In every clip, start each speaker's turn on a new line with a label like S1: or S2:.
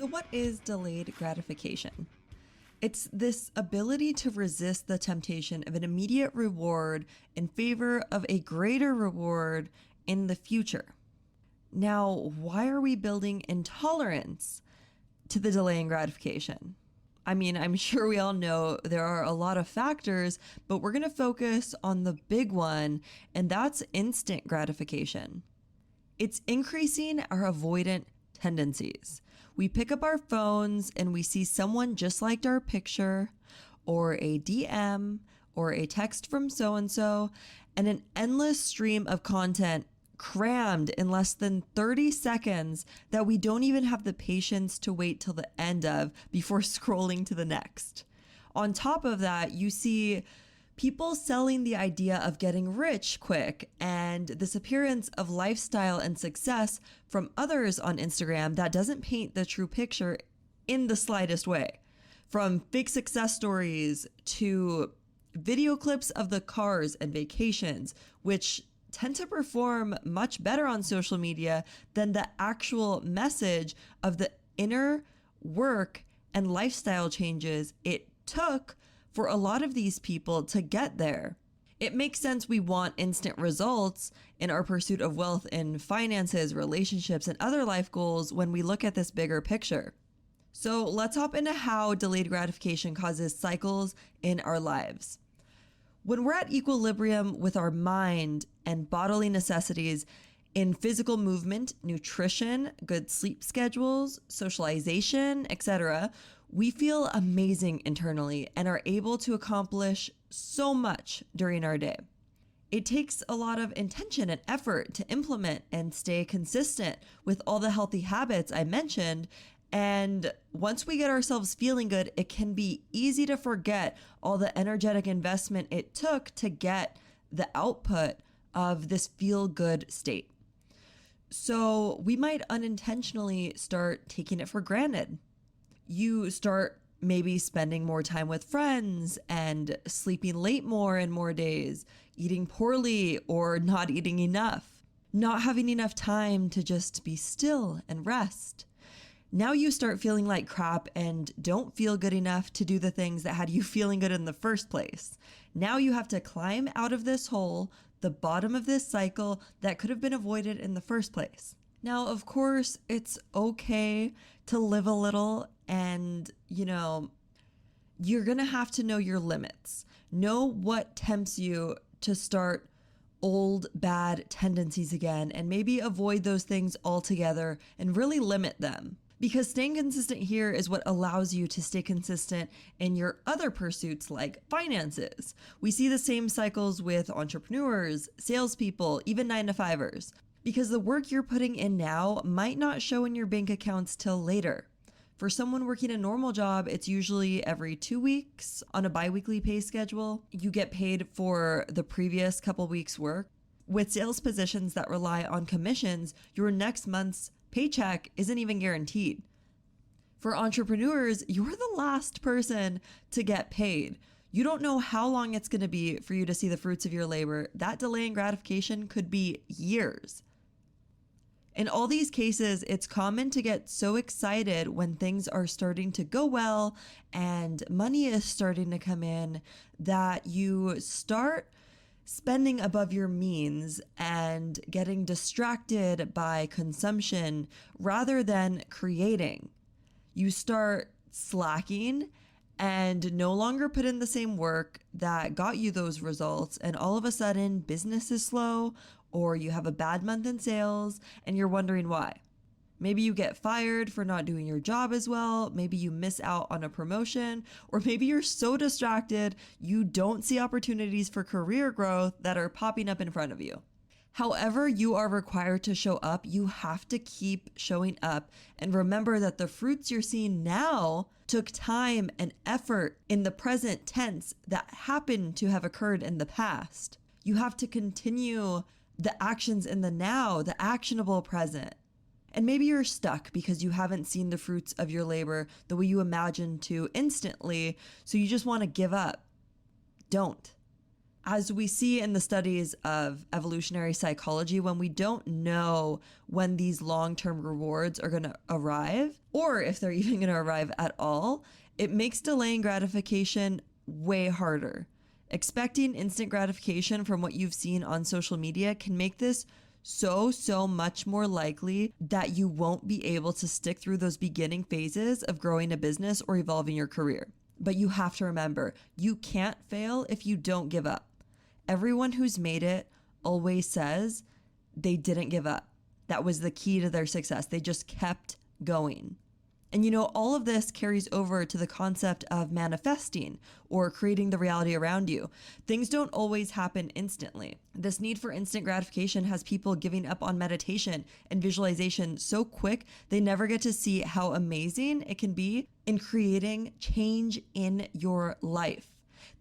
S1: So what is delayed gratification? It's this ability to resist the temptation of an immediate reward in favor of a greater reward in the future. Now, why are we building intolerance to the delay in gratification? I mean, I'm sure we all know there are a lot of factors, but we're going to focus on the big one, and that's instant gratification. It's increasing our avoidant tendencies. We pick up our phones and we see someone just liked our picture, or a DM, or a text from so-and-so, and an endless stream of content crammed in less than 30 seconds that we don't even have the patience to wait till the end of before scrolling to the next. On top of that, you see people selling the idea of getting rich quick and this appearance of lifestyle and success from others on Instagram that doesn't paint the true picture in the slightest way. From fake success stories to video clips of the cars and vacations, which tend to perform much better on social media than the actual message of the inner work and lifestyle changes it took for a lot of these people to get there. It makes sense we want instant results in our pursuit of wealth in finances, relationships, and other life goals when we look at this bigger picture. So let's hop into how delayed gratification causes cycles in our lives. When we're at equilibrium with our mind and bodily necessities in physical movement, nutrition, good sleep schedules, socialization, etc., we feel amazing internally and are able to accomplish so much during our day. It takes a lot of intention and effort to implement and stay consistent with all the healthy habits I mentioned. And once we get ourselves feeling good, it can be easy to forget all the energetic investment it took to get the output of this feel-good state. So we might unintentionally start taking it for granted. You start maybe spending more time with friends and sleeping late more and more days, eating poorly or not eating enough, not having enough time to just be still and rest. Now you start feeling like crap and don't feel good enough to do the things that had you feeling good in the first place. Now you have to climb out of this hole, the bottom of this cycle that could have been avoided in the first place. Now, of course, it's okay to live a little and, you're going to have to know your limits. Know what tempts you to start old bad tendencies again and maybe avoid those things altogether and really limit them. Because staying consistent here is what allows you to stay consistent in your other pursuits like finances. We see the same cycles with entrepreneurs, salespeople, even 9-to-5ers. Because the work you're putting in now might not show in your bank accounts till later. For someone working a normal job, it's usually every 2 weeks on a biweekly pay schedule. You get paid for the previous couple weeks' work. With sales positions that rely on commissions, your next month's paycheck isn't even guaranteed. For entrepreneurs, you're the last person to get paid. You don't know how long it's going to be for you to see the fruits of your labor. That delay in gratification could be years. In all these cases, it's common to get so excited when things are starting to go well and money is starting to come in that you start spending above your means and getting distracted by consumption rather than creating. You start slacking and no longer put in the same work that got you those results, and all of a sudden business is slow or you have a bad month in sales and you're wondering why. Maybe you get fired for not doing your job as well. Maybe you miss out on a promotion, or maybe you're so distracted you don't see opportunities for career growth that are popping up in front of you. However you are required to show up, you have to keep showing up and remember that the fruits you're seeing now took time and effort in the present tense that happened to have occurred in the past. You have to continue the actions in the now, the actionable present. And maybe you're stuck because you haven't seen the fruits of your labor the way you imagined to instantly, so you just want to give up. Don't. As we see in the studies of evolutionary psychology, when we don't know when these long-term rewards are going to arrive, or if they're even going to arrive at all, it makes delaying gratification way harder. Expecting instant gratification from what you've seen on social media can make this so much more likely that you won't be able to stick through those beginning phases of growing a business or evolving your career. But you have to remember, you can't fail if you don't give up. Everyone who's made it always says they didn't give up. That was the key to their success. They just kept going. And you know, all of this carries over to the concept of manifesting or creating the reality around you. Things don't always happen instantly. This need for instant gratification has people giving up on meditation and visualization so quick they never get to see how amazing it can be in creating change in your life.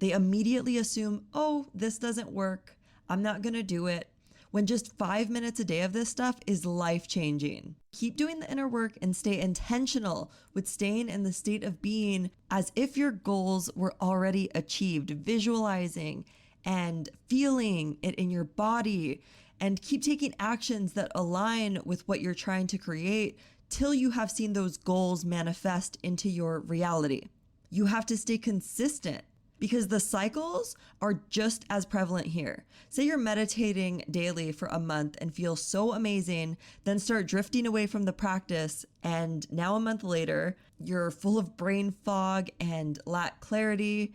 S1: They immediately assume, oh, this doesn't work. I'm not going to do it. When just 5 minutes a day of this stuff is life-changing. Keep doing the inner work and stay intentional with staying in the state of being as if your goals were already achieved, visualizing and feeling it in your body, and keep taking actions that align with what you're trying to create till you have seen those goals manifest into your reality. You have to stay consistent, because the cycles are just as prevalent here. Say you're meditating daily for a month and feel so amazing, then start drifting away from the practice, and now a month later, you're full of brain fog and lack clarity.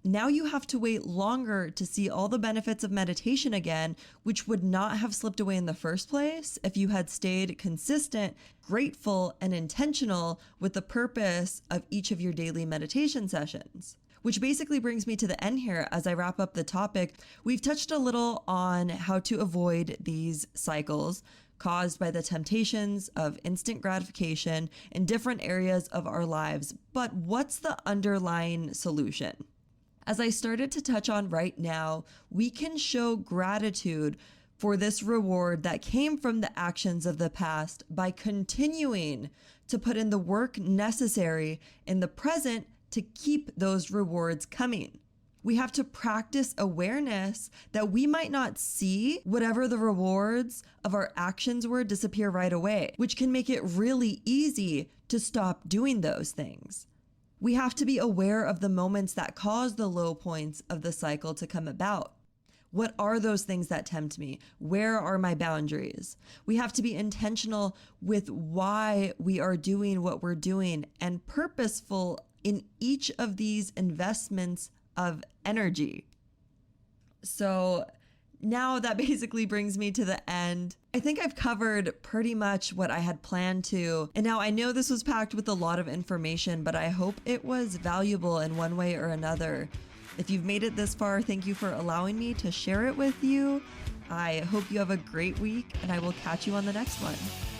S1: Now you have to wait longer to see all the benefits of meditation again, which would not have slipped away in the first place if you had stayed consistent, grateful, and intentional with the purpose of each of your daily meditation sessions. Which basically brings me to the end here as I wrap up the topic. We've touched a little on how to avoid these cycles caused by the temptations of instant gratification in different areas of our lives. But what's the underlying solution? As I started to touch on right now, we can show gratitude for this reward that came from the actions of the past by continuing to put in the work necessary in the present to keep those rewards coming. We have to practice awareness that we might not see whatever the rewards of our actions were disappear right away, which can make it really easy to stop doing those things. We have to be aware of the moments that cause the low points of the cycle to come about. What are those things that tempt me? Where are my boundaries? We have to be intentional with why we are doing what we're doing and purposeful in each of these investments of energy. So now that basically brings me to the end. I think I've covered pretty much what I had planned to. And now I know this was packed with a lot of information, but I hope it was valuable in one way or another. If you've made it this far, thank you for allowing me to share it with you. I hope you have a great week, and I will catch you on the next one.